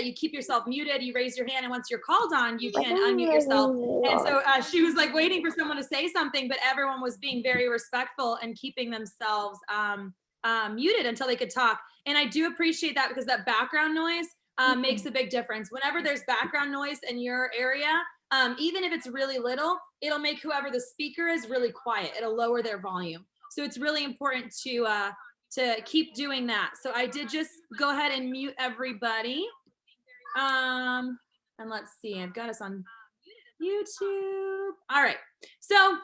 that you keep yourself muted, you raise your hand, and once you're called on, you can unmute yourself. And so she was like waiting for someone to say something, but everyone was being very respectful and keeping themselves muted until they could talk. And I do appreciate that, because that background noise makes a big difference. Whenever there's background noise in your area, even if it's really little, it'll make whoever the speaker is really quiet. It'll lower their volume. So it's really important to keep doing that. So I did just go ahead and mute everybody. And let's see, I've got us on YouTube. All right. So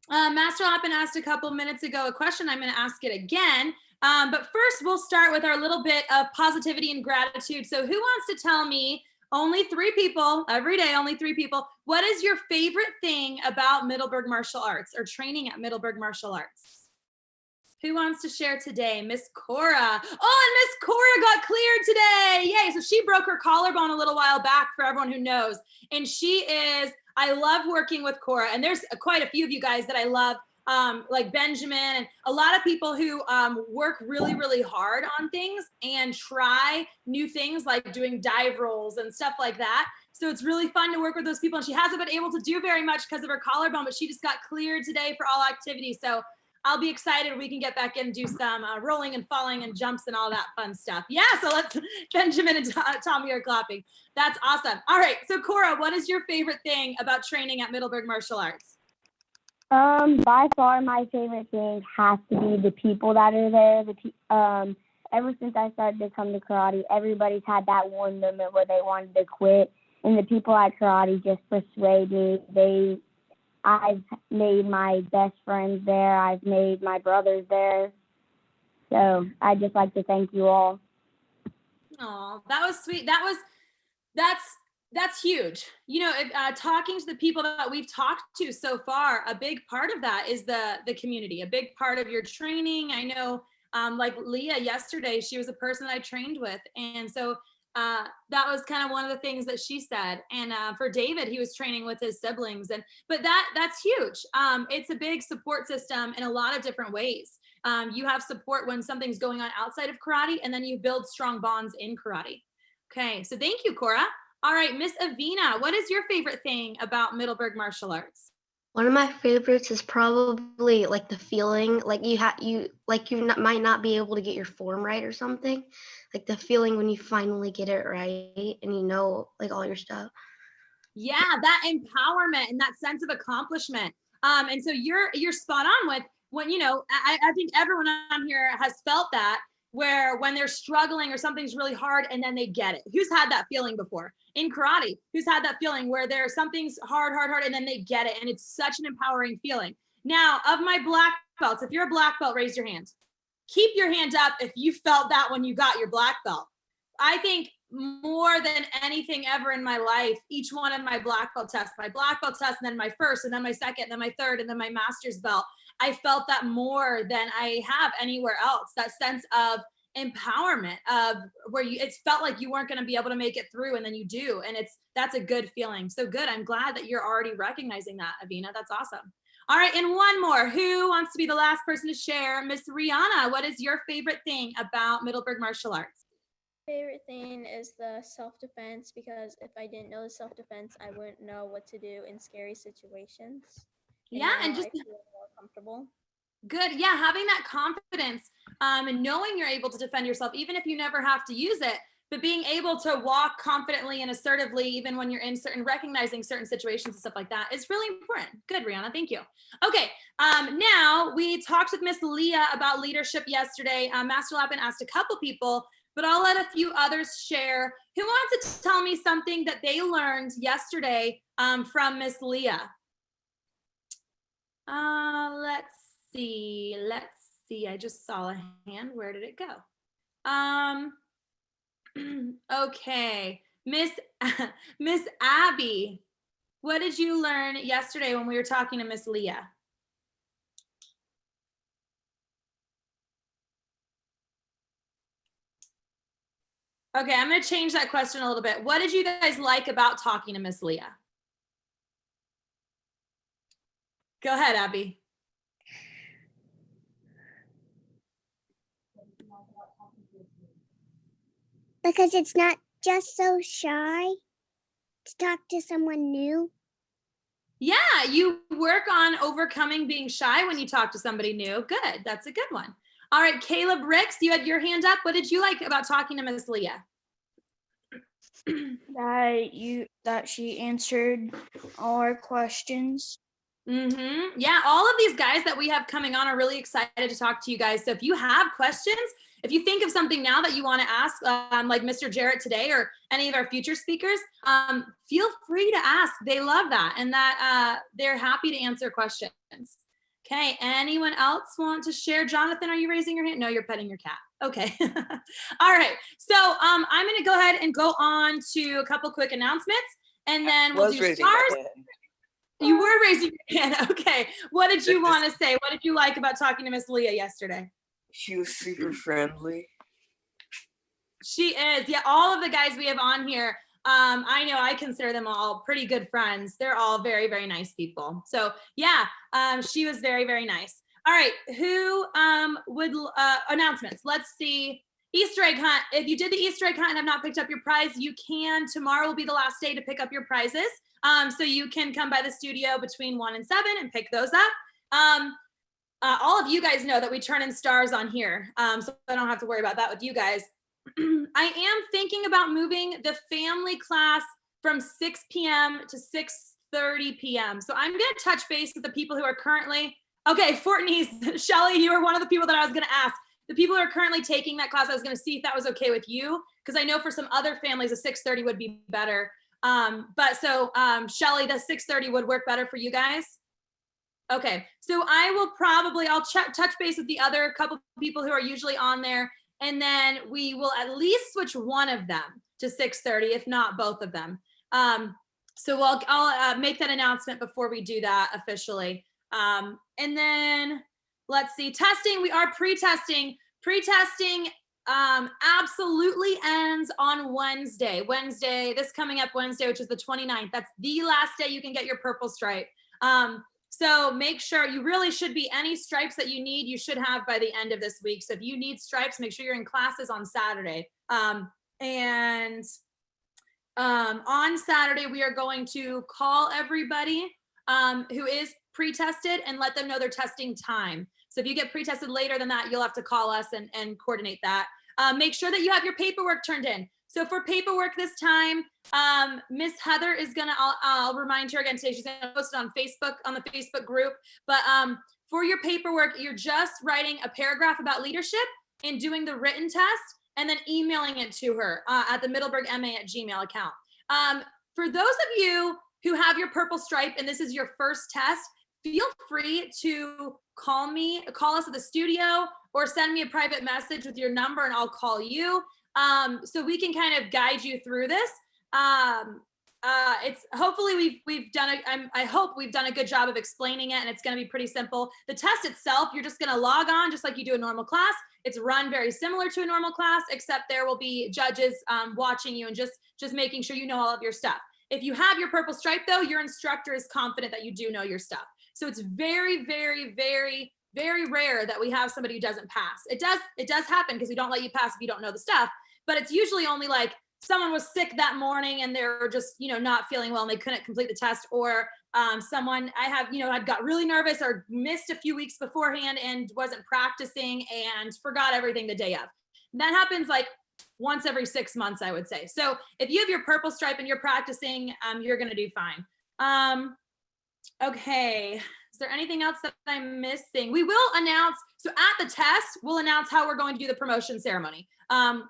Master Lappin asked a couple minutes ago a question. I'm going to ask it again. But first, we'll start with our little bit of positivity and gratitude. So who wants to tell me, only 3 people, every day, only 3 people, what is your favorite thing about Middleburg Martial Arts or training at Middleburg Martial Arts? Who wants to share today? Miss Cora. Oh, and Miss Cora got cleared today. Yay. So she broke her collarbone a little while back, for everyone who knows. And she is, I love working with Cora. And there's quite a few of you guys that I love, like Benjamin and a lot of people who work really, really hard on things and try new things like doing dive rolls and stuff like that. So it's really fun to work with those people. And she hasn't been able to do very much because of her collarbone, but she just got cleared today for all activities. So I'll be excited. We can get back in and do some rolling and falling and jumps and all that fun stuff. Yeah, so let's, Benjamin and Tommy are clapping. That's awesome. All right, so Cora, what is your favorite thing about training at Middleburg Martial Arts? By far my favorite thing has to be the people that are there. Ever since I started to come to karate, everybody's had that one moment where they wanted to quit, and the people at karate just persuade me. I've made my best friends there. I've made my brothers there. So I'd just like to thank you all. Oh, that was sweet. That's huge. You know, talking to the people that we've talked to so far, a big part of that is the community, a big part of your training. I know, like Leah yesterday, she was a person that I trained with. And so that was kind of one of the things that she said. And for David, he was training with his siblings. But that's huge. It's a big support system in a lot of different ways. You have support when something's going on outside of karate, and then you build strong bonds in karate. Okay, so thank you, Cora. All right, Miss Avina, what is your favorite thing about Middleburg Martial Arts? One of my favorites is probably like the feeling, like you might not be able to get your form right or something, like the feeling when you finally get it right and you know like all your stuff. Yeah, that empowerment and that sense of accomplishment. And so you're spot on with when, you know, I think everyone on here has felt that, where when they're struggling or something's really hard and then they get it. Who's had that feeling before? In karate, who's had that feeling where there's something's hard, and then they get it, and it's such an empowering feeling. Now, of my black belts, if you're a black belt, raise your hand. Keep your hand up if you felt that when you got your black belt. I think more than anything ever in my life, each one of my black belt tests, and then my first, and then my second, and then my third, and then my master's belt, I felt that more than I have anywhere else. That sense of empowerment of where it felt like you weren't going to be able to make it through, and then you do, and that's a good feeling. So good. I'm glad that you're already recognizing that, Avina. That's awesome. All right, and one more. Who wants to be the last person to share? Miss Rihanna, what is your favorite thing about Middleburg Martial Arts? Favorite thing is the self-defense, because if I didn't know the self-defense, I wouldn't know what to do in scary situations. And just I feel more comfortable. Good. Yeah, having that confidence and knowing you're able to defend yourself, even if you never have to use it, but being able to walk confidently and assertively, even when you're in recognizing certain situations and stuff like that, is really important. Good, Rihanna. Thank you. Okay. Now we talked with Miss Leah about leadership yesterday. Master Lappin asked a couple people, but I'll let a few others share. Who wants to tell me something that they learned yesterday from Miss Leah? Let's see. I just saw a hand. Where did it go? Okay, Miss Abby, what did you learn yesterday when we were talking to Miss Leah? Okay, I'm going to change that question a little bit. What did you guys like about talking to Miss Leah? Go ahead, Abby. Because it's not just so shy to talk to someone new? Yeah, you work on overcoming being shy when you talk to somebody new. Good. That's a good one. All right, Caleb Ricks, you had your hand up. What did you like about talking to Miss Leah? That she answered all our questions. Yeah, all of these guys that we have coming on are really excited to talk to you guys. So if you have questions, if you think of something now that you want to ask, like Mr. Jarrett today or any of our future speakers, feel free to ask. They love that, and that they're happy to answer questions. Okay, anyone else want to share? Jonathan, are you raising your hand? No, you're petting your cat. Okay. All right. So I'm going to go ahead and go on to a couple quick announcements, and then we'll do stars. You were raising your hand. Okay. What did you want to say? What did you like about talking to Miss Leah yesterday? She was super friendly. She is. Yeah, all of the guys we have on here, I know I consider them all pretty good friends. They're all very, very nice people. So yeah, she was very, very nice. All right, who would, announcements. Let's see. Easter egg hunt. If you did the Easter egg hunt and have not picked up your prize, you can. Tomorrow will be the last day to pick up your prizes. So you can come by the studio between 1 and 7 and pick those up. All of you guys know that we turn in stars on here. So I don't have to worry about that with you guys. I am thinking about moving the family class from 6 p.m. to 6:30 p.m. So I'm going to touch base with the people who are currently, okay, Fortney's, Shelly, you were one of the people that I was going to ask. The people who are currently taking that class, I was going to see if that was okay with you, because I know for some other families, a 6:30 would be better. But so Shelly, the 6:30 would work better for you guys. Okay, so I will probably, I'll touch base with the other couple people who are usually on there, and then we will at least switch one of them to 6:30, if not both of them. So I'll make that announcement before we do that officially. And then let's see, testing, we are pre-testing. Pre-testing absolutely ends on Wednesday, this coming up Wednesday, which is the 29th. That's the last day you can get your purple stripe. So make sure, you really should be, any stripes that you need, you should have by the end of this week. So if you need stripes, make sure you're in classes on Saturday. On Saturday, we are going to call everybody who is pre-tested and let them know their testing time. So if you get pre-tested later than that, you'll have to call us and coordinate that. Make sure that you have your paperwork turned in. So for paperwork this time, Miss Heather is gonna, I'll remind her again today, she's gonna post it on Facebook, on the Facebook group. But for your paperwork, you're just writing a paragraph about leadership and doing the written test and then emailing it to her at the middleburgma@gmail account. For those of you who have your purple stripe and this is your first test, feel free to call us at the studio, or send me a private message with your number and I'll call you. So we can kind of guide you through this. It's hopefully we've done I hope we've done a good job of explaining it, and it's going to be pretty simple. The test itself, you're just going to log on just like you do a normal class. It's run very similar to a normal class, except there will be judges watching you and just making sure you know all of your stuff. If you have your purple stripe though, your instructor is confident that you do know your stuff. So it's very, very, very, very rare that we have somebody who doesn't pass. It does happen because we don't let you pass if you don't know the stuff, but it's usually only like someone was sick that morning and they're just, not feeling well and they couldn't complete the test, or someone had got really nervous or missed a few weeks beforehand and wasn't practicing and forgot everything the day of. That happens like once every 6 months, I would say. So if you have your purple stripe and you're practicing, you're going to do fine. Okay. Is there anything else that I'm missing? We will announce, so at the test, we'll announce how we're going to do the promotion ceremony.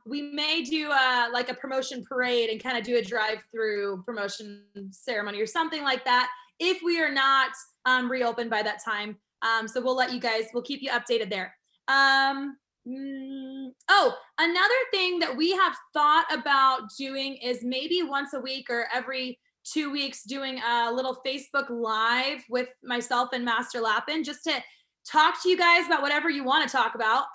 We may do like a promotion parade and kind of do a drive-through promotion ceremony or something like that, if we are not reopened by that time. So we'll keep you updated there. Oh, another thing that we have thought about doing is maybe once a week or every 2 weeks doing a little Facebook Live with myself and Master Lappin, just to talk to you guys about whatever you want to talk about,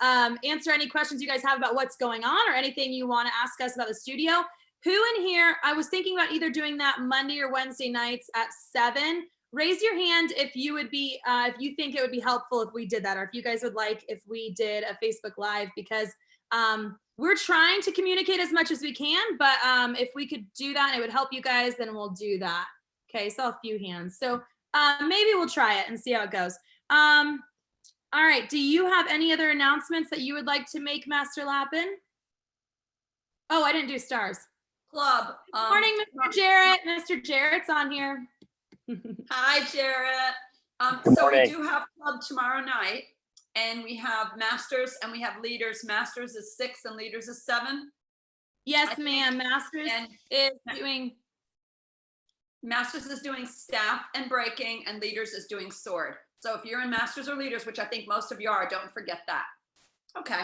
answer any questions you guys have about what's going on or anything you want to ask us about the studio. Who in here, I was thinking about either doing that Monday or Wednesday nights at 7. Raise your hand if you would be, if you think it would be helpful if we did that, or if you guys would like if we did a Facebook Live, because we're trying to communicate as much as we can, but if we could do that and it would help you guys, then we'll do that. Okay, saw a few hands. So maybe we'll try it and see how it goes. All right, do you have any other announcements that you would like to make, Master Lappin? Oh, I didn't do stars. Club. Good morning, Mr. Jarrett. Mr. Jarrett's on here. Hi, Jarrett. Good So we morning. do have club tomorrow night, and we have masters and we have leaders. Masters is 6 and leaders is 7. Yes, ma'am. Masters And is doing. masters is doing staff and breaking, and leaders is doing sword. So if you're in masters or leaders, which I think most of you are, don't forget that. Okay.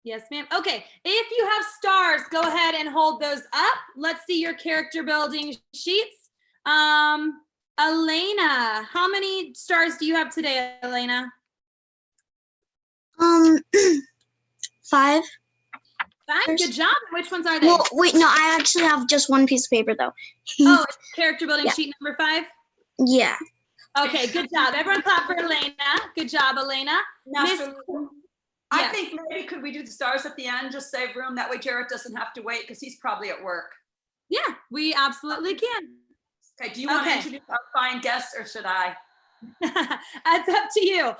Yes, ma'am. Okay, if you have stars, go ahead and hold those up. Let's see your character building sheets. Elena, how many stars do you have today, Elena? 5. 5. Good job. Which ones are they? Well, wait, no, I actually have just one piece of paper though. Oh, it's character building Yeah. sheet number 5. Yeah. Okay, good job. Everyone clap for Elena. Good job, Elena. Master, Miss- I Yes. think maybe could we do the stars at the end, just save room? That way Jarrett doesn't have to wait because he's probably at work. Yeah, we absolutely can. Okay, do you want to Okay. introduce our fine guests or should I? That's up to you.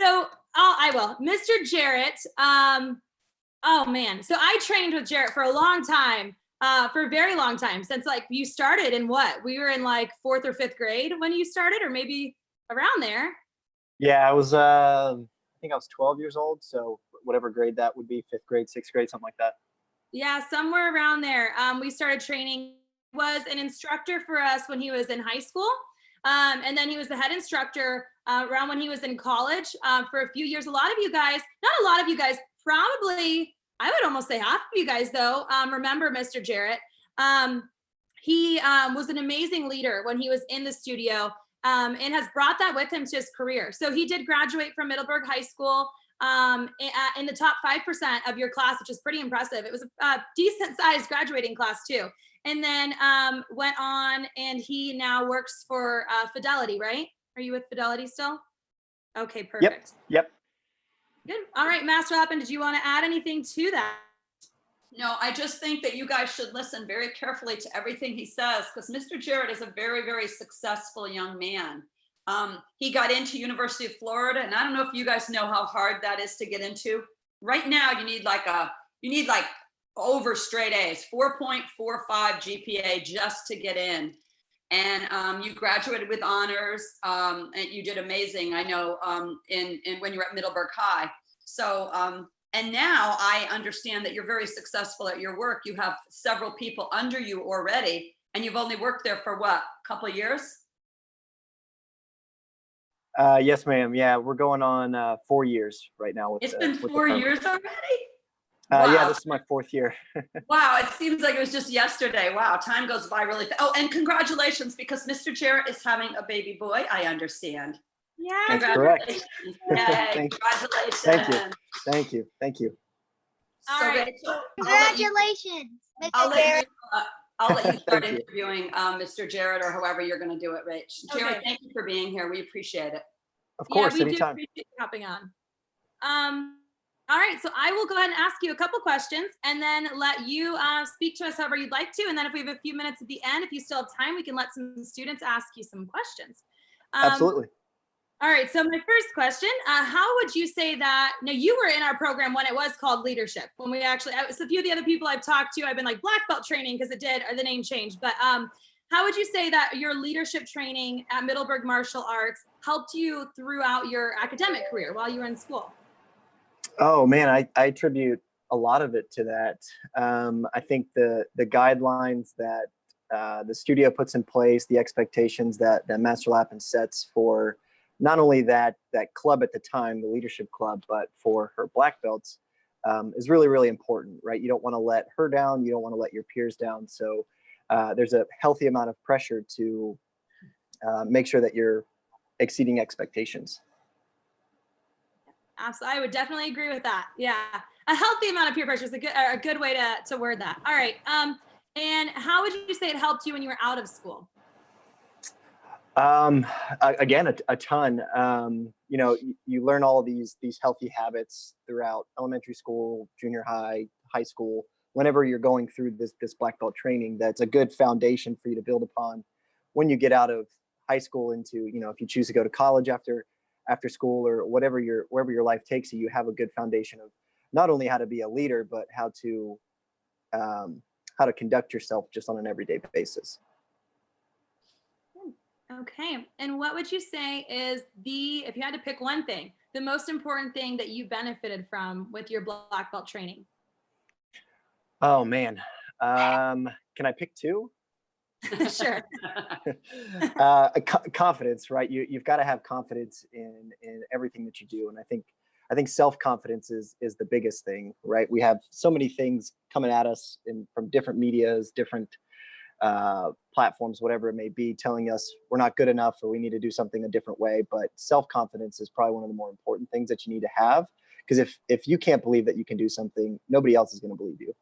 So I will. Mr. Jarrett, oh man. So I trained with Jarrett for a long time, for a very long time, since like you started in what? We were in like 4th or 5th grade when you started, or maybe around there. Yeah, I was, I think I was 12 years old. So whatever grade that would be, 5th grade, 6th grade, something like that. Yeah, somewhere around there. We started training. Was an instructor for us when he was in high school. And then he was the head instructor around when he was in college for a few years. A lot of you guys, not a lot of you guys, probably, I would almost say half of you guys though, remember Mr. Jarrett. He was an amazing leader when he was in the studio and has brought that with him to his career. So he did graduate from Middleburg High School in the top 5% of your class, which is pretty impressive. It was a decent sized graduating class too. And then went on and he now works for Fidelity, right? Are you with Fidelity still? Okay, perfect. Yep. Good. All right, Master Lappin, did you want to add anything to that? No, I just think that you guys should listen very carefully to everything he says because Mr. Jarrett is a very, very successful young man. He got into University of Florida, and I don't know if you guys know how hard that is to get into. Right now, you need like over straight A's, 4.45 GPA just to get in. And you graduated with honors, and you did amazing. I know in when you were at Middleburg High. So, and now I understand that you're very successful at your work. You have several people under you already, and you've only worked there for what, a couple of years? Yes, ma'am. Yeah, we're going on 4 years right now. It's been 4 years already? Yeah, Wow. this is my 4th year. Wow, it seems like it was just yesterday. Wow, time goes by really fast. Oh, and congratulations, because Mr. Jarrett is having a baby boy, I understand. Yeah. That's correct. Congratulations. Yay, Thank you. congratulations. Thank you. Thank you. Thank you. All So, right. Rachel, Congratulations, I'll Mr. let Jarrett. I'll let you start Thank you. interviewing Mr. Jarrett or however you're going to do it, Rach. Jarrett, Okay. thank you for being here. We appreciate it. Of course, we do anytime. appreciate you hopping on. All right, so I will go ahead and ask you a couple questions and then let you speak to us however you'd like to. And then if we have a few minutes at the end, if you still have time, we can let some students ask you some questions. Absolutely. All right, so my first question, how would you say that, now you were in our program when it was called leadership, when we actually, so a few of the other people I've talked to, I've been like black belt training because it did, or the name changed, but how would you say that your leadership training at Middleburg Martial Arts helped you throughout your academic career while you were in school? Oh man, I attribute a lot of it to that. I think the guidelines that the studio puts in place, the expectations that Master Lappin sets for not only that club at the time, the leadership club, but for her black belts is really, really important, right? You don't want to let her down. You don't want to let your peers down. So there's a healthy amount of pressure to make sure that you're exceeding expectations. Absolutely, I would definitely agree with that. Yeah, a healthy amount of peer pressure is a good way to word that. All right, and how would you say it helped you when you were out of school? Again, a ton. You know, you learn all of these healthy habits throughout elementary school, junior high, high school. Whenever you're going through this black belt training, that's a good foundation for you to build upon when you get out of high school into, you know, if you choose to go to college after school or wherever your life takes you, you have a good foundation of not only how to be a leader, but how to conduct yourself just on an everyday basis. Okay. And what would you say is if you had to pick one thing, the most important thing that you benefited from with your black belt training? Oh man. Can I pick two? Sure. Confidence, right? You've got to have confidence in everything that you do. And I think self-confidence is the biggest thing, right? We have so many things coming at us from different medias, different platforms, whatever it may be, telling us we're not good enough or we need to do something a different way. But self-confidence is probably one of the more important things that you need to have, because if you can't believe that you can do something, nobody else is going to believe you.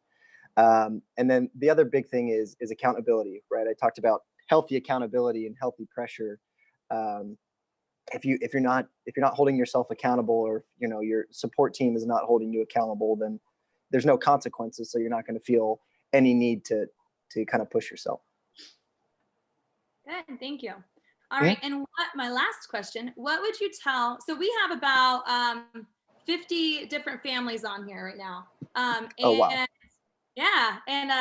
And then the other big thing is accountability, right? I talked about healthy accountability and healthy pressure. If you're not holding yourself accountable, or you know your support team is not holding you accountable, then there's no consequences. So you're not going to feel any need to kind of push yourself. Good, thank you. All right, and my last question, what would you tell, so we have about 50 different families on here right now. Oh, wow. Yeah, and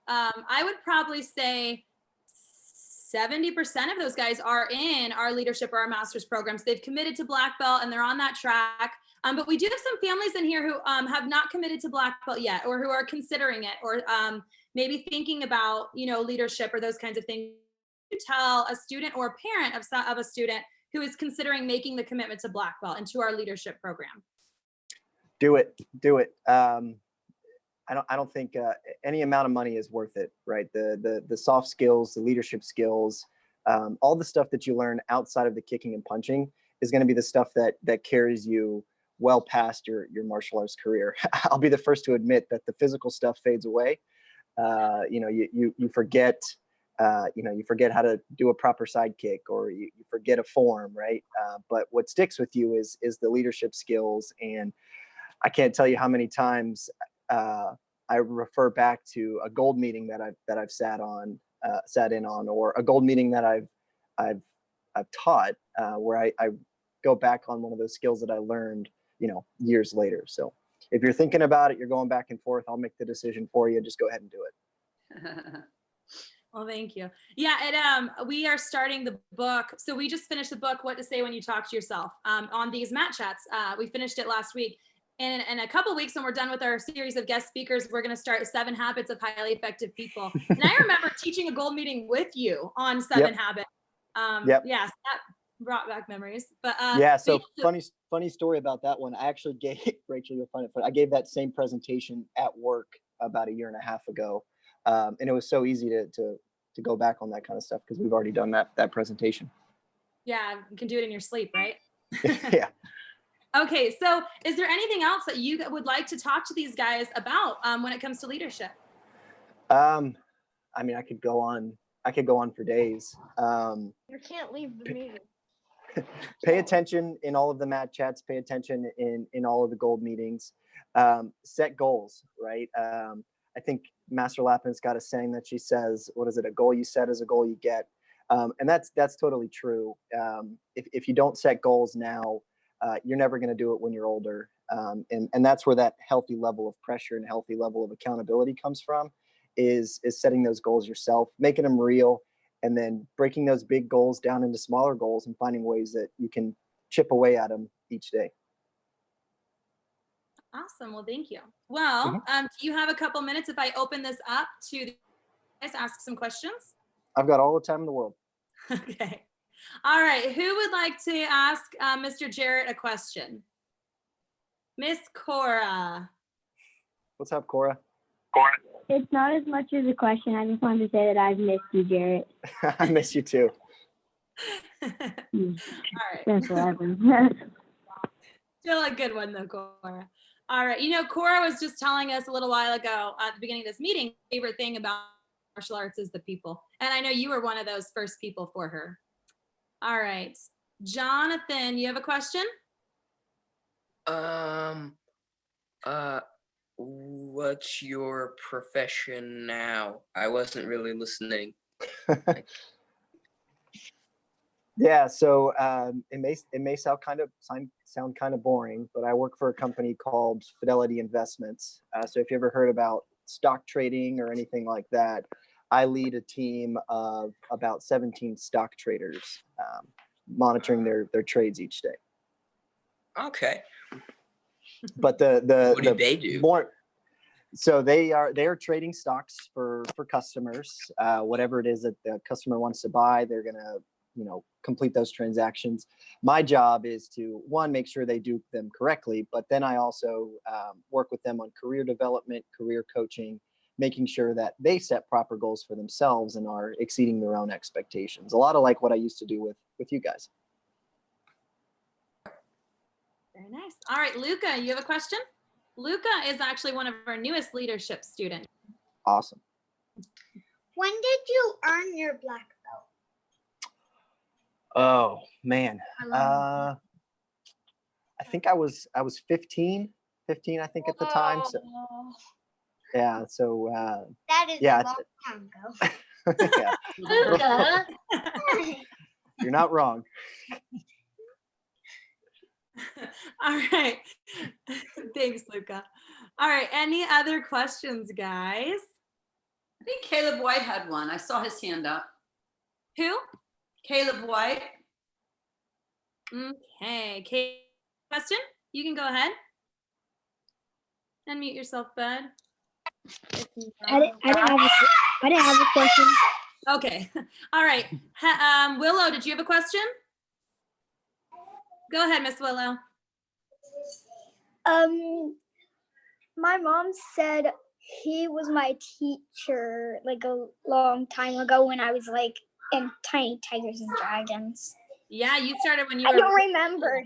I would probably say 70% of those guys are in our leadership or our master's programs. They've committed to black belt and they're on that track. But we do have some families in here who have not committed to black belt yet, or who are considering it, or maybe thinking about, you know, leadership or those kinds of things. You tell a student or a parent of a student who is considering making the commitment to black belt and to our leadership program? Do it. I don't think any amount of money is worth it, right? The soft skills, the leadership skills, all the stuff that you learn outside of the kicking and punching is going to be the stuff that carries you well past your martial arts career. I'll be the first to admit that the physical stuff fades away. You know, you forget, you forget how to do a proper side kick, or you forget a form, right? But what sticks with you is the leadership skills. And I can't tell you how many times I refer back to a gold meeting that I've sat in on, or a gold meeting that I've taught, where I go back on one of those skills that I learned, you know, years later. So if you're thinking about it, you're going back and forth, I'll make the decision for you. Just go ahead and do it. Well, thank you. Yeah, we are starting the book. So we just finished the book, What to Say When You Talk to Yourself, on these mat chats. We finished it last week. And in a couple weeks, when we're done with our series of guest speakers, we're going to start 7 Habits of Highly Effective People. And I remember teaching a gold meeting with you on 7 Habits. Yeah, so that brought back memories. But yeah, so funny story about that one. I actually gave Rachel, you'll find it funny. I gave that same presentation at work about 1.5 years ago, and it was so easy to go back on that kind of stuff because we've already done that presentation. Yeah, you can do it in your sleep, right? Yeah. Okay, so is there anything else that you would like to talk to these guys about when it comes to leadership? I mean, I could go on for days. You can't leave the meeting. Pay attention in all of the mat chats, pay attention in all of the gold meetings. Set goals, right? I think Master Lappin's got a saying that she says, what is it? A goal you set is a goal you get. And that's totally true. If you don't set goals now, you're never going to do it when you're older. And that's where that healthy level of pressure and healthy level of accountability comes from, is setting those goals yourself, making them real, and then breaking those big goals down into smaller goals and finding ways that you can chip away at them each day. Awesome. Well, thank you. Well, do you have a couple minutes if I open this up to the guys, ask some questions? I've got all the time in the world. Okay. All right. Who would like to ask Mr. Jarrett a question? Miss Cora. What's up, Cora? It's not as much as a question. I just wanted to say that I've missed you, Jarrett. I miss you too. All right. Since forever. Still a good one though, Cora. All right. You know, Cora was just telling us a little while ago at the beginning of this meeting, favorite thing about martial arts is the people. And I know you were one of those first people for her. All right. Jonathan, you have a question? What's your profession now? I wasn't really listening. Yeah, so it may sound kind of boring, but I work for a company called Fidelity Investments. So if you ever heard about stock trading or anything like that, I lead a team of about 17 stock traders, monitoring their trades each day. Okay. But the What do they do? So they are trading stocks for customers. Whatever it is that the customer wants to buy, they're gonna complete those transactions. My job is to, one, make sure they do them correctly, but then I also work with them on career development, career coaching, making sure that they set proper goals for themselves and are exceeding their own expectations. A lot of like what I used to do with you guys. Very nice. All right, Luca, you have a question? Luca is actually one of our newest leadership students. Awesome. When did you earn your black belt? Oh man, I think I was 15, I think at the time. So yeah, so That is yeah, a long time ago. yeah, Luca. you're not wrong. All right. Thanks, Luca. All right. Any other questions, guys? I think Caleb White had one. I saw his hand up. Who? Caleb White. Okay. Kate, question? You can go ahead. Unmute yourself, bud. I didn't have a question. Okay. All right. Willow, did you have a question? Go ahead, Miss Willow. My mom said he was my teacher like a long time ago when I was like in Tiny Tigers and Dragons. Yeah, you started when you were. I don't remember.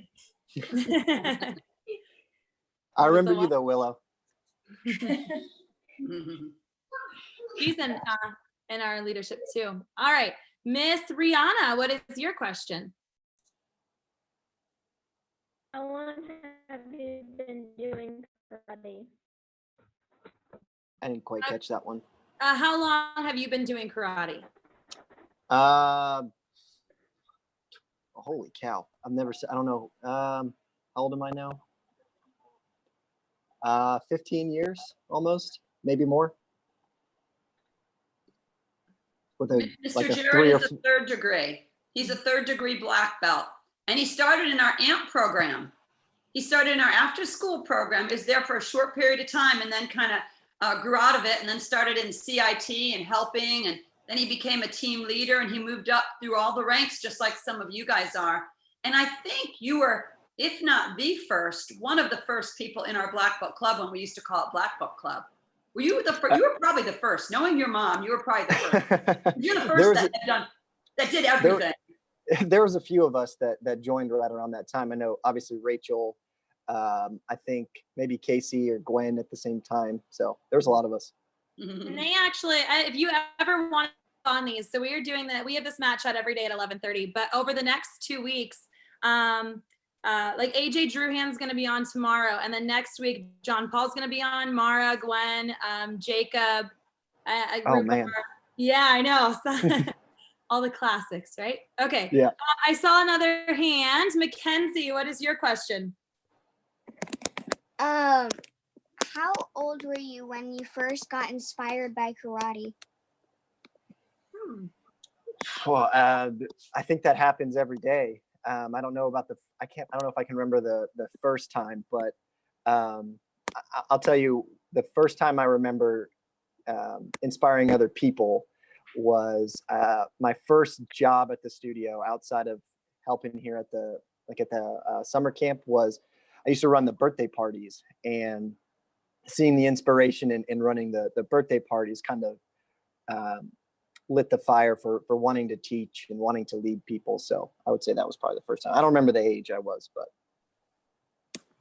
I remember you though, Willow. She's in our leadership too. All right, Miss Rihanna, what is your question? How long have you been doing karate? I didn't quite catch that one. How long have you been doing karate? Holy cow! I don't know. How old am I now? 15 years, almost, maybe more. With a Mr. Jarrett is a third degree. He's a third degree black belt. And he started in our AMP program. He started in our after school program, is there for a short period of time and then kind of grew out of it and then started in CIT and helping. And then he became a team leader and he moved up through all the ranks, just like some of you guys are. And I think you were, if not the first, one of the first people in our Black Belt Club when we used to call it Black Belt Club. Were you you were probably the first. Knowing your mom, you were probably the first. You're the first that did everything. There was a few of us that joined right around that time. I know, obviously, Rachel, I think maybe Casey or Gwen at the same time. So there's a lot of us. And they actually, if you ever want on these, so we are doing that. We have this match out every day at 11:30, but over the next 2 weeks, like AJ Druhan's going to be on tomorrow. And then next week, John Paul's going to be on, Mara, Gwen, Jacob. Oh man. Yeah, I know. All the classics, right? Okay. Yeah. I saw another hand. Mackenzie, what is your question? How old were you when you first got inspired by karate? Well, I think that happens every day. I don't know about I don't know if I can remember the first time, but I'll tell you the first time I remember inspiring other people was my first job at the studio outside of helping here at the summer camp. Was I used to run the birthday parties, and seeing the inspiration in running the birthday parties kind of lit the fire for wanting to teach and wanting to lead people. So I would say that was probably the first time. I don't remember the age I was, but.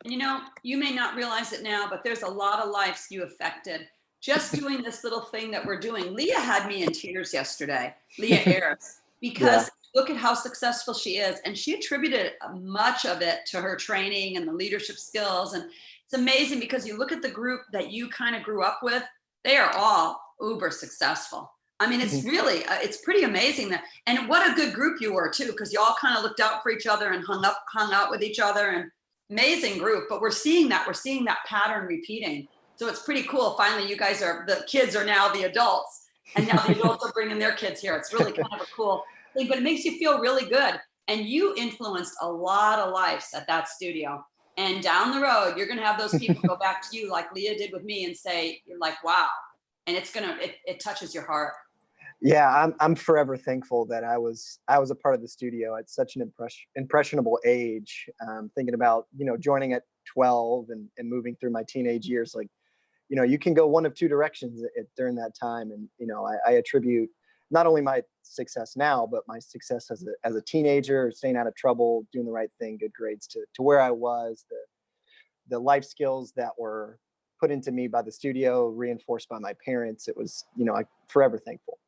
You know, you may not realize it now, but there's a lot of lives you affected just doing this little thing that we're doing. Leah had me in tears yesterday, Leah Harris, because look at how successful she is. And she attributed much of it to her training and the leadership skills. And it's amazing because you look at the group that you kind of grew up with, they are all uber successful. I mean, it's really, it's pretty amazing that, and what a good group you were too, because you all kind of looked out for each other and hung out with each other, and amazing group. But we're seeing that pattern repeating. So it's pretty cool. Finally, you guys the kids are now the adults, and now the adults are bringing their kids here. It's really kind of a cool thing, but it makes you feel really good. And you influenced a lot of lives at that studio. And down the road, you're going to have those people go back to you like Leah did with me and say, you're like, wow. And it touches your heart. Yeah, I'm forever thankful that I was a part of the studio at such an impressionable age. Thinking about, joining at 12 and moving through my teenage years, like, you can go one of two directions during that time. And, I attribute not only my success now, but my success as a teenager, staying out of trouble, doing the right thing, good grades to where I was, the life skills that were put into me by the studio, reinforced by my parents. It was, I'm forever thankful.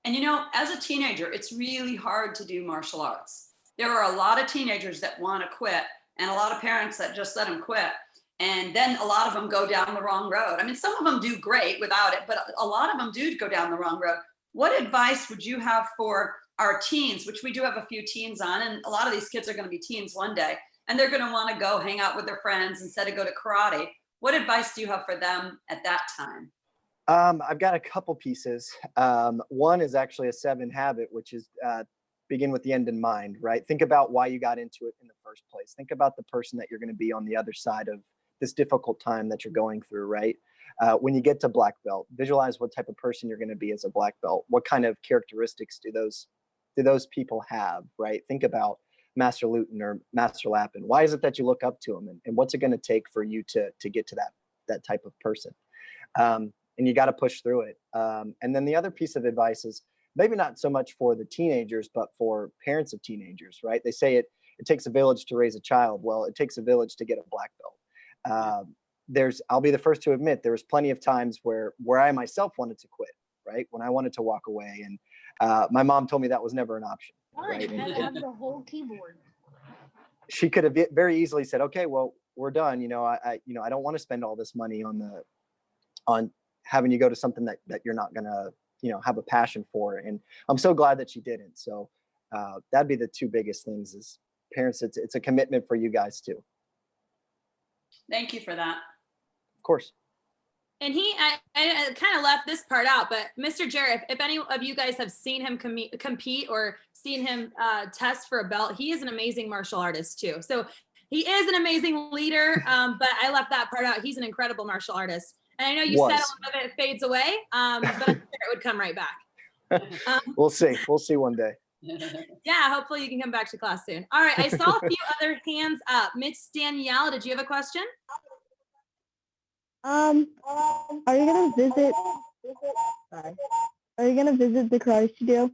And as a teenager, it's really hard to do martial arts. There are a lot of teenagers that want to quit, and a lot of parents that just let them quit. And then a lot of them go down the wrong road. I mean, some of them do great without it, but a lot of them do go down the wrong road. What advice would you have for our teens, which we do have a few teens on, and a lot of these kids are going to be teens one day, and they're going to want to go hang out with their friends instead of go to karate. What advice do you have for them at that time? I've got a couple pieces. One is actually a 7 habit, which is begin with the end in mind, right? Think about why you got into it in the first place. Think about the person that you're going to be on the other side of this difficult time that you're going through, right? When you get to black belt, visualize what type of person you're going to be as a black belt. What kind of characteristics do those people have, right? Think about Master Luton or Master Lappin. Why is it that you look up to them, and what's it going to take for you to get to that type of person? And you got to push through it. And then the other piece of advice is maybe not so much for the teenagers, but for parents of teenagers, right? They say it takes a village to raise a child. Well, it takes a village to get a black belt. I'll be the first to admit, there was plenty of times where I myself wanted to quit, right? When I wanted to walk away, and my mom told me that was never an option. Right? I have the whole keyboard. She could have very easily said, okay, well, we're done. I don't want to spend all this money on having you go to something that you're not gonna, have a passion for. And I'm so glad that she didn't. So that'd be the two biggest things is parents. It's a commitment for you guys too. Thank you for that. Of course. And I kind of left this part out, but Mr. Jarrett, if any of you guys have seen him compete or seen him test for a belt, he is an amazing martial artist too. So he is an amazing leader, but I left that part out. He's an incredible martial artist. And I know you said a lot of it fades away, but I'm sure it would come right back. We'll see. We'll see one day. Yeah, hopefully you can come back to class soon. All right, I saw a few other hands up. Miss Danielle, did you have a question? Are you gonna visit? Are you gonna visit the karate studio?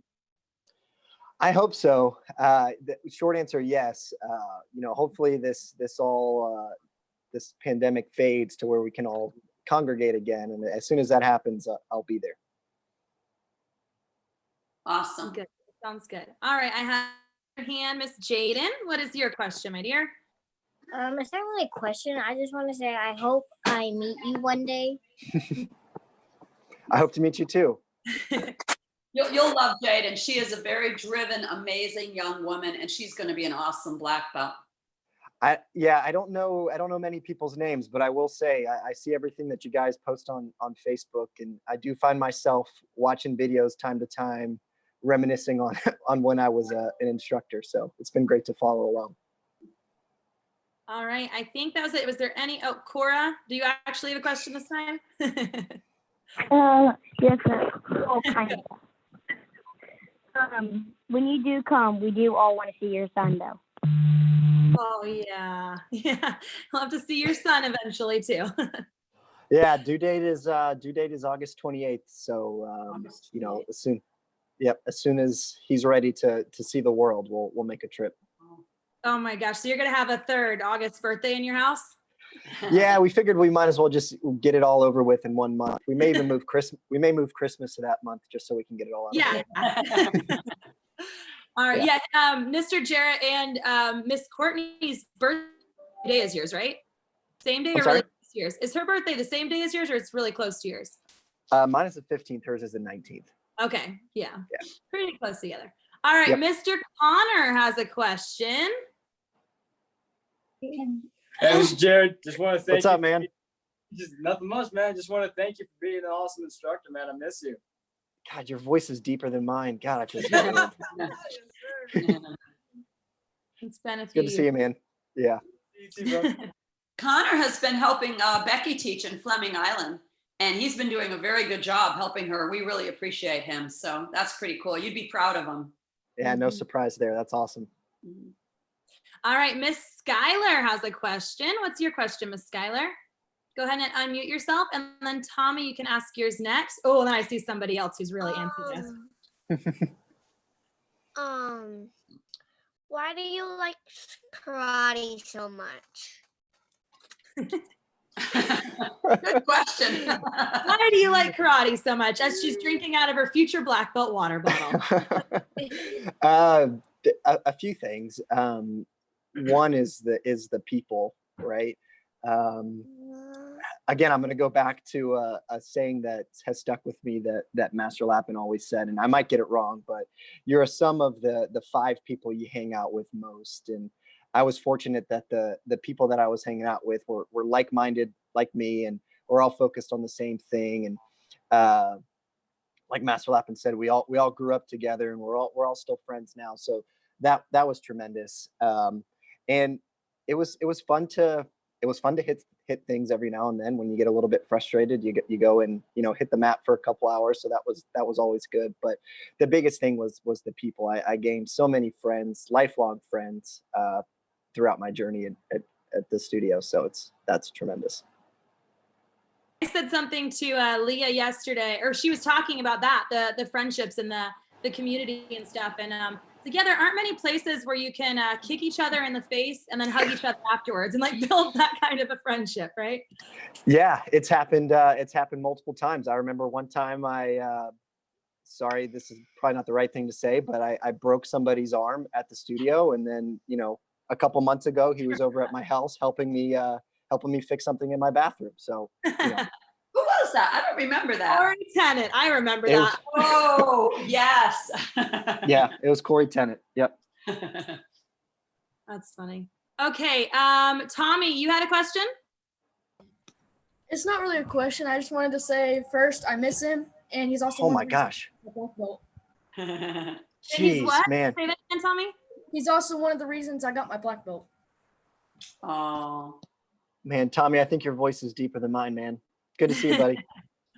I hope so. The short answer, yes. Hopefully this pandemic fades to where we can all congregate again, and as soon as that happens, I'll be there. Awesome. Good. Sounds good. All right, I have your hand, Miss Jaden. What is your question, my dear? It's not really a question. I just want to say I hope I meet you one day. I hope to meet you too. You'll love Jaden. She is a very driven, amazing young woman, and she's going to be an awesome black belt. I don't know many people's names, but I will say I see everything that you guys post on Facebook, and I do find myself watching videos time to time, reminiscing on when I was an instructor. So it's been great to follow along. All right, I think that was it. Was there any? Oh, Cora, do you actually have a question this time? Yes, all kind of. When you do come, we do all want to see your son, though. Oh yeah, I'll have to see your son eventually too. Yeah, due date is August 28th. So as soon as he's ready to see the world, we'll make a trip. Oh my gosh, so you're gonna have a third August birthday in your house? Yeah, we figured we might as well just get it all over with in 1 month. We may even move Christmas. We may move Christmas to that month just so we can get it all out. Yeah. All right. Yeah. Yeah. Mr. Jarrett and Miss Courtney's birthday is yours, right? Same day I'm or sorry? really close to yours? Is her birthday the same day as yours, or it's really close to yours? Mine is the 15th. Hers is the 19th. Okay. Yeah. Yeah. Pretty close together. All right. Yep. Mr. Connor has a question. Hey, this is Jared. Just want to thank What's up, man? Just nothing much, man. Just want to thank you for being an awesome instructor, man. I miss you. God, your voice is deeper than mine. God, I feel so good. It's been a few Good to see you, man. Yeah. Connor has been helping Becky teach in Fleming Island, and he's been doing a very good job helping her. We really appreciate him. So that's pretty cool. You'd be proud of him. Yeah, no surprise there. That's awesome. All right. Miss Skylar has a question. What's your question, Miss Skylar? Go ahead and unmute yourself. And then Tommy, you can ask yours next. Oh, and then I see somebody else who's really enthusiastic. Why do you like karate so much? Good question. Why do you like karate so much? As she's drinking out of her future black belt water bottle. A few things. One is the people, right? Again, I'm going to go back to a saying that has stuck with me that Master Lappin always said, and I might get it wrong, but you're a sum of the 5 people you hang out with most. And I was fortunate that the people that I was hanging out with were like-minded like me, and we're all focused on the same thing. And like Master Lappin said, we all grew up together, and we're all still friends now. So that was tremendous. And it was fun to hit things every now and then. When you get a little bit frustrated, you go and hit the mat for a couple hours. So that was always good. But the biggest thing was the people. I gained so many friends, lifelong friends, throughout my journey at the studio. So that's tremendous. I said something to Leah yesterday, or she was talking about that, the friendships and the community and stuff. And yeah, there aren't many places where you can kick each other in the face and then hug each other afterwards and like build that kind of a friendship, right? Yeah, it's happened multiple times. I remember one time sorry, this is probably not the right thing to say, but I broke somebody's arm at the studio. And then, a couple months ago, he was over at my house helping me fix something in my bathroom. So, Who was that? I don't remember that. Corey Tennant. I remember that. Oh, yes. Yeah, it was Corey Tennant. Yep. That's funny. Okay, Tommy, you had a question? It's not really a question. I just wanted to say first, I miss him, and he's also. Oh my gosh. Jeez, man. Say that again, Tommy. He's also one of the reasons I got my black belt. Oh. Man, Tommy, I think your voice is deeper than mine, man. Good to see you, buddy.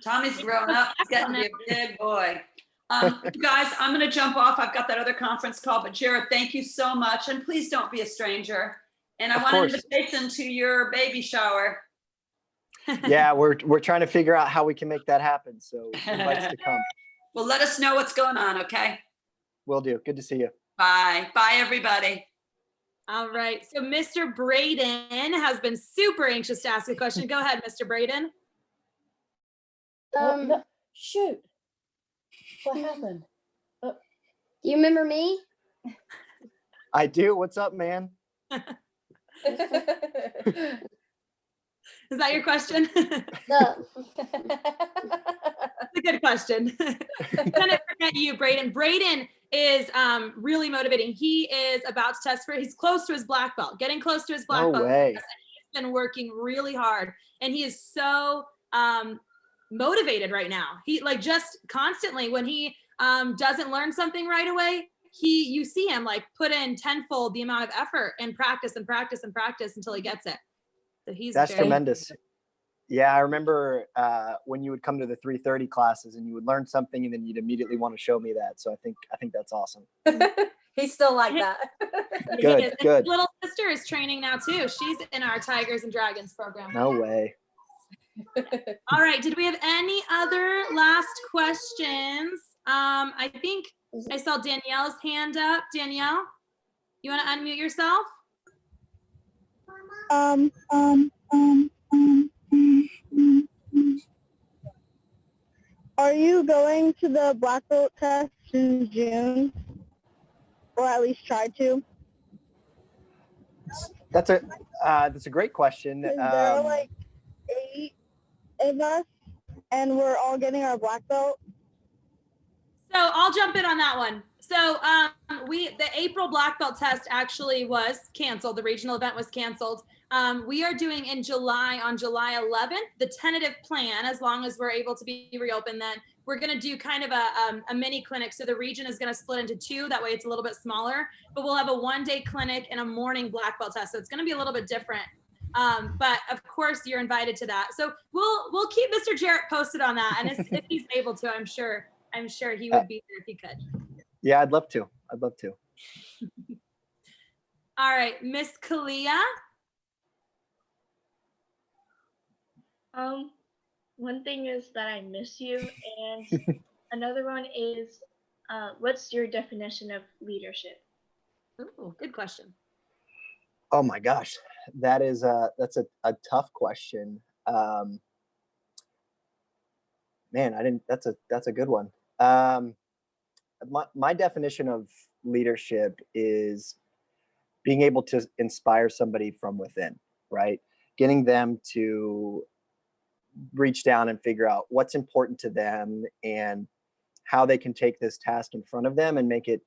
Tommy's grown up. He's getting to be a big boy. You guys, I'm going to jump off. I've got that other conference call. But Jared, thank you so much. And please don't be a stranger. And I want an invitation to your baby shower. Yeah, we're trying to figure out how we can make that happen. So invites to come. Well, let us know what's going on, okay? Will do. Good to see you. Bye. Bye, everybody. All right. So Mr. Braden has been super anxious to ask a question. Go ahead, Mr. Braden. Shoot. What happened? Do you remember me? I do. What's up, man? Is that your question? No. That's a good question. I'm gonna forget you, Braden. Braden is really motivating. He is about to test he's close to his black belt, getting close to his black belt. No way. He's been working really hard, and he is so motivated right now. He just constantly, when he doesn't learn something right away, you see him put in tenfold the amount of effort and practice and practice and practice until he gets it. So that's tremendous. Yeah, I remember when you would come to the 3:30 classes and you would learn something and then you'd immediately want to show me that. So I think that's awesome. He's still like that. Good, good. His little sister is training now too. She's in our Tigers and Dragons program. No way. All right. Did we have any other last questions? I think I saw Danielle's hand up. Danielle, you want to unmute yourself? Are you going to the black belt test in June? or at least try to? That's a great question. 'Cause there are like 8 of us, and we're all getting our black belt. So I'll jump in on that one. So the April black belt test actually was canceled. The regional event was canceled. We are doing in July, on July 11th, the tentative plan, as long as we're able to be reopened, then we're going to do kind of a mini clinic. So the region is going to split into 2. That way it's a little bit smaller, but we'll have a 1-day clinic and a morning black belt test. So it's going to be a little bit different. But of course you're invited to that. So we'll keep Mr. Jarrett posted on that. And if he's able to, I'm sure he would be there if he could. Yeah, I'd love to. All right, Miss Kalia. One thing is that I miss you, and another one is, what's your definition of leadership? Ooh, good question. Oh my gosh, that's a tough question. Man, that's a good one. My definition of leadership is being able to inspire somebody from within, right? Getting them to reach down and figure out what's important to them and how they can take this task in front of them and make it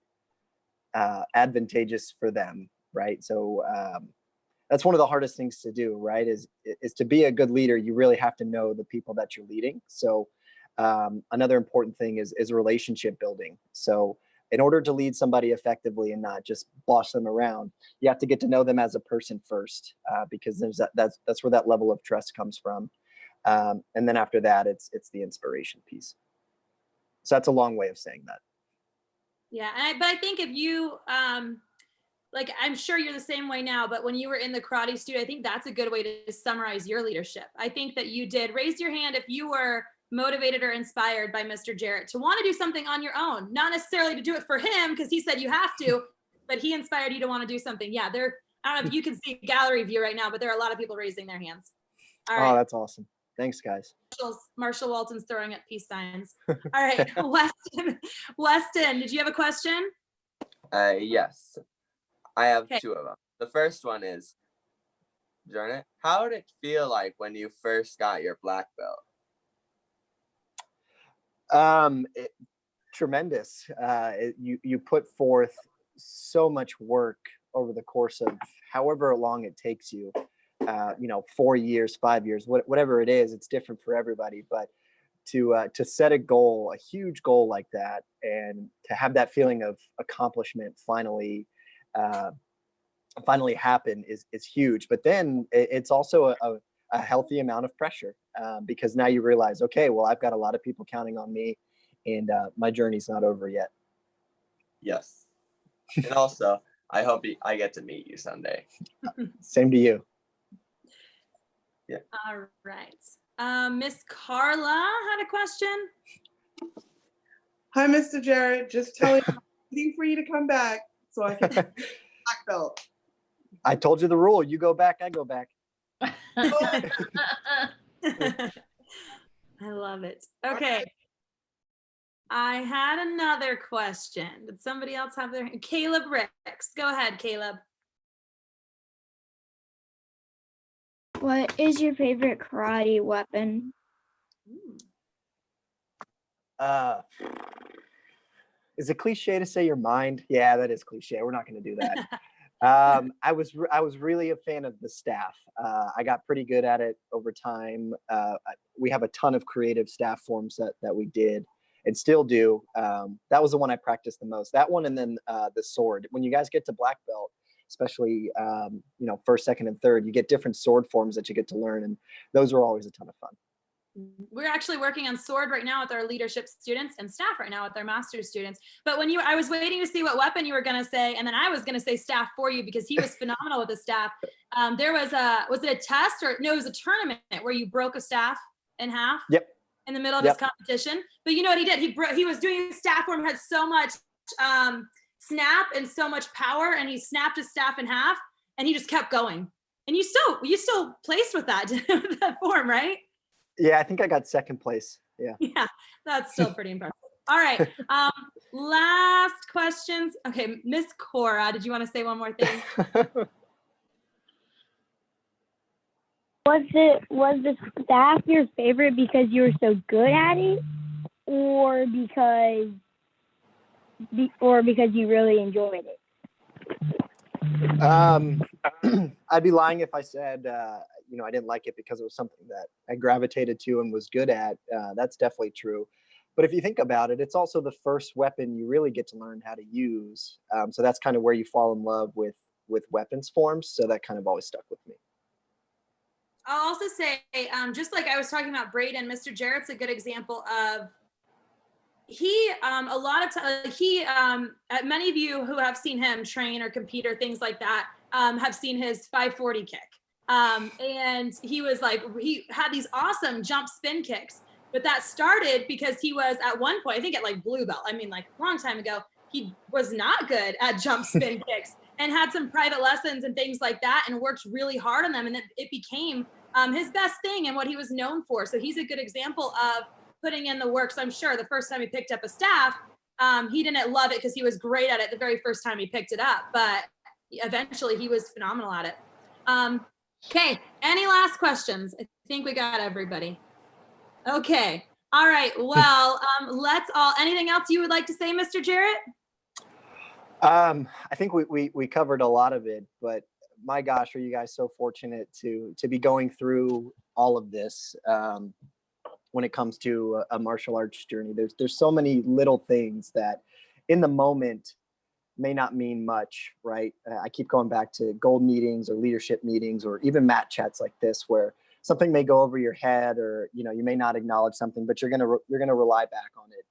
advantageous for them, right? So that's one of the hardest things to do, right? Is to be a good leader, you really have to know the people that you're leading. So another important thing is relationship building. So in order to lead somebody effectively and not just boss them around, you have to get to know them as a person first, because that's where that level of trust comes from. And then after that, it's the inspiration piece. So that's a long way of saying that. Yeah, but I think if you, like, I'm sure you're the same way now, but when you were in the karate studio, I think that's a good way to summarize your leadership. I think that you did. Raise your hand if you were motivated or inspired by Mr. Jarrett to want to do something on your own, not necessarily to do it for him because he said you have to, but he inspired you to want to do something. Yeah, I don't know if you can see gallery view right now, but there are a lot of people raising their hands. All right. Oh, that's awesome. Thanks, guys. Marshall Walton's throwing up peace signs. All right, Weston, did you have a question? Yes, I have Okay. 2 of them. The first one is, Janet, how did it feel like when you first got your black belt? Tremendous. You put forth so much work over the course of however long it takes you. 4 years, 5 years, whatever it is, it's different for everybody. But to set a goal, a huge goal like that, and to have that feeling of accomplishment finally happen is huge. But then it's also a healthy amount of pressure, because now you realize, okay, well, I've got a lot of people counting on me, and my journey's not over yet. Yes. And also, I hope I get to meet you someday. Same to you. Yeah. All right. Miss Carla had a question. Hi, Mr. Jarrett. Just telling waiting for you to come back so I can black belt. I told you the rule. You go back, I go back. I love it. Okay. I had another question. Did somebody else have their Caleb Ricks? Go ahead, Caleb. What is your favorite karate weapon? Is it cliche to say your mind? Yeah, that is cliche. We're not going to do that. I was really a fan of the staff. I got pretty good at it over time. We have a ton of creative staff forms that we did and still do. That was the one I practiced the most. That one, and then the sword. When you guys get to black belt, especially first, second, and third, you get different sword forms that you get to learn, and those are always a ton of fun. We're actually working on sword right now with our leadership students and staff right now with our master's students. But when I was waiting to see what weapon you were going to say, and then I was going to say staff for you because he was phenomenal with the staff. There was it a test or no, it was a tournament where you broke a staff in half. Yep. In the middle of his competition. But you know what he did? He was doing his staff form, had so much snap and so much power, and he snapped his staff in half and he just kept going. And you still placed with that form, right? Yeah, I think I got second place. Yeah. Yeah, that's still pretty impressive. All right. Last questions. Okay, Miss Cora, did you want to say one more thing? Was the staff your favorite because you were so good at it, or because you really enjoyed it? I'd be lying if I said I didn't like it because it was something that I gravitated to and was good at. That's definitely true. But if you think about it, it's also the first weapon you really get to learn how to use. So that's kind of where you fall in love with weapons forms. So that kind of always stuck with me. I'll also say, just like I was talking about Braden, Mr. Jarrett's a good example of a lot of times many of you who have seen him train or compete or things like that have seen his 540 kick. And he had these awesome jump spin kicks, but that started because he was at one point, I think at like blue belt, a long time ago, he was not good at jump spin kicks and had some private lessons and things like that and worked really hard on them. And it became his best thing and what he was known for. So he's a good example of putting in the work. So I'm sure the first time he picked up a staff, he didn't love it because he was great at it the very first time he picked it up, but eventually he was phenomenal at it. Okay, any last questions? I think we got everybody. Okay, all right, well, anything else you would like to say, Mr. Jarrett? I think we covered a lot of it, but my gosh, are you guys so fortunate to be going through all of this when it comes to a martial arts journey. There's so many little things that in the moment may not mean much, right? I keep going back to gold meetings or leadership meetings or even mat chats like this, where something may go over your head, or you may not acknowledge something, but you're gonna rely back on it,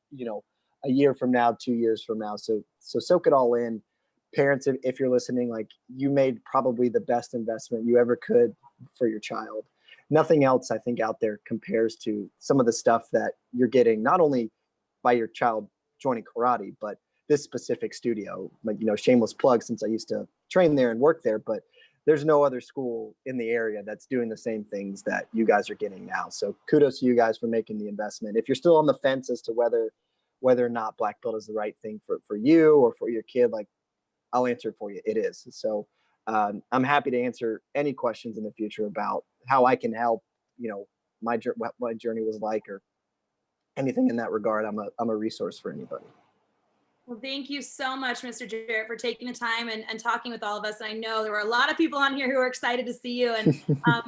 a year from now, 2 years from now. So soak it all in. Parents, if you're listening, like, you made probably the best investment you ever could for your child. Nothing else, I think, out there compares to some of the stuff that you're getting, not only by your child joining karate, but this specific studio. Like, shameless plug, since I used to train there and work there, but there's no other school in the area that's doing the same things that you guys are getting now. So kudos to you guys for making the investment. If you're still on the fence as to whether or not black belt is the right thing for you or for your kid, like, I'll answer it for you. It is. So I'm happy to answer any questions in the future about how I can help, what my journey was like, or anything in that regard. I'm a resource for anybody. Well, thank you so much, Mr. Jarrett, for taking the time and talking with all of us. And I know there were a lot of people on here who are excited to see you. And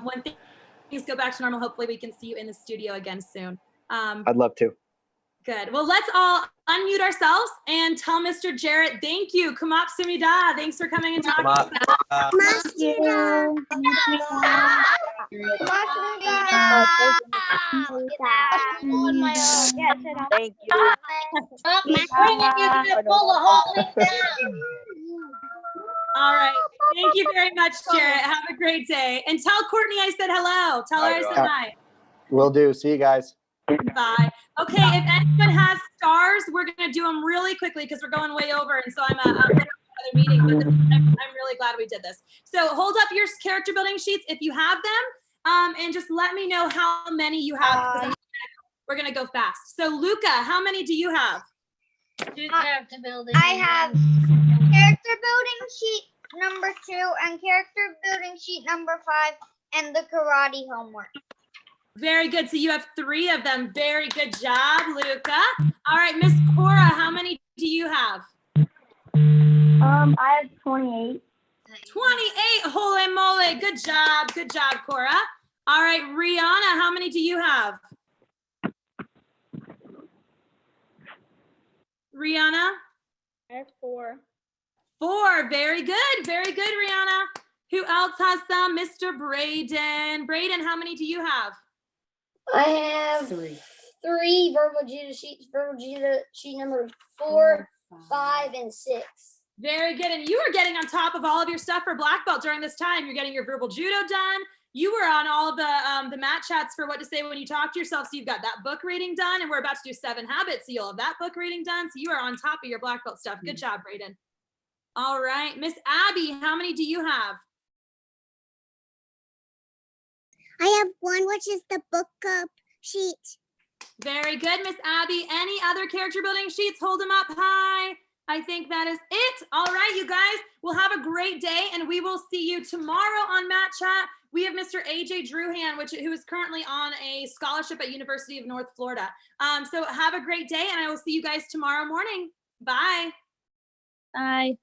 when things go back to normal, hopefully we can see you in the studio again soon. I'd love to. Good. Well, let's all unmute ourselves and tell Mr. Jarrett, thank you. Kumap Sumida. Thanks for coming and talking about Thank All right. Thank you very much, Jarrett. Have a great day. And tell Courtney I said hello. Tell her I said hi. Will do. See you guys. Bye. Okay, if anyone has stars, we're going to do them really quickly because we're going way over. And so I'm in another meeting, but I'm really glad we did this. So hold up your character building sheets if you have them, and just let me know how many you have. We're going to go fast. So Luca, how many do you have? Character building. I have character building sheet number 2 and character building sheet number 5 and the karate homework. Very good. So you have 3 of them. Very good job, Luca. All right, Miss Cora, how many do you have? I have 28. 28. Holy moly. Good job. Good job, Cora. All right, Rihanna, how many do you have? Rihanna? I have 4. 4. Very good. Very good, Rihanna. Who else has some? Mr. Braden. Braden, how many do you have? I have 3 verbal judo sheets, verbal judo sheet number 4, 5, and 6. Very good. And you were getting on top of all of your stuff for black belt during this time. You're getting your verbal judo done. You were on all of the mat chats for what to say when you talk to yourself. So you've got that book reading done, and we're about to do 7 habits. So you'll have that book reading done. So you are on top of your black belt stuff. Good job, Braden. All right. Miss Abby, how many do you have? I have 1, which is the book sheet. Very good, Miss Abby. Any other character building sheets? Hold them up high. I think that is it. All right, you guys, we'll have a great day, and we will see you tomorrow on Matt Chat. We have Mr. AJ Druhan, who is currently on a scholarship at University of North Florida. So have a great day, and I will see you guys tomorrow morning. Bye. Bye.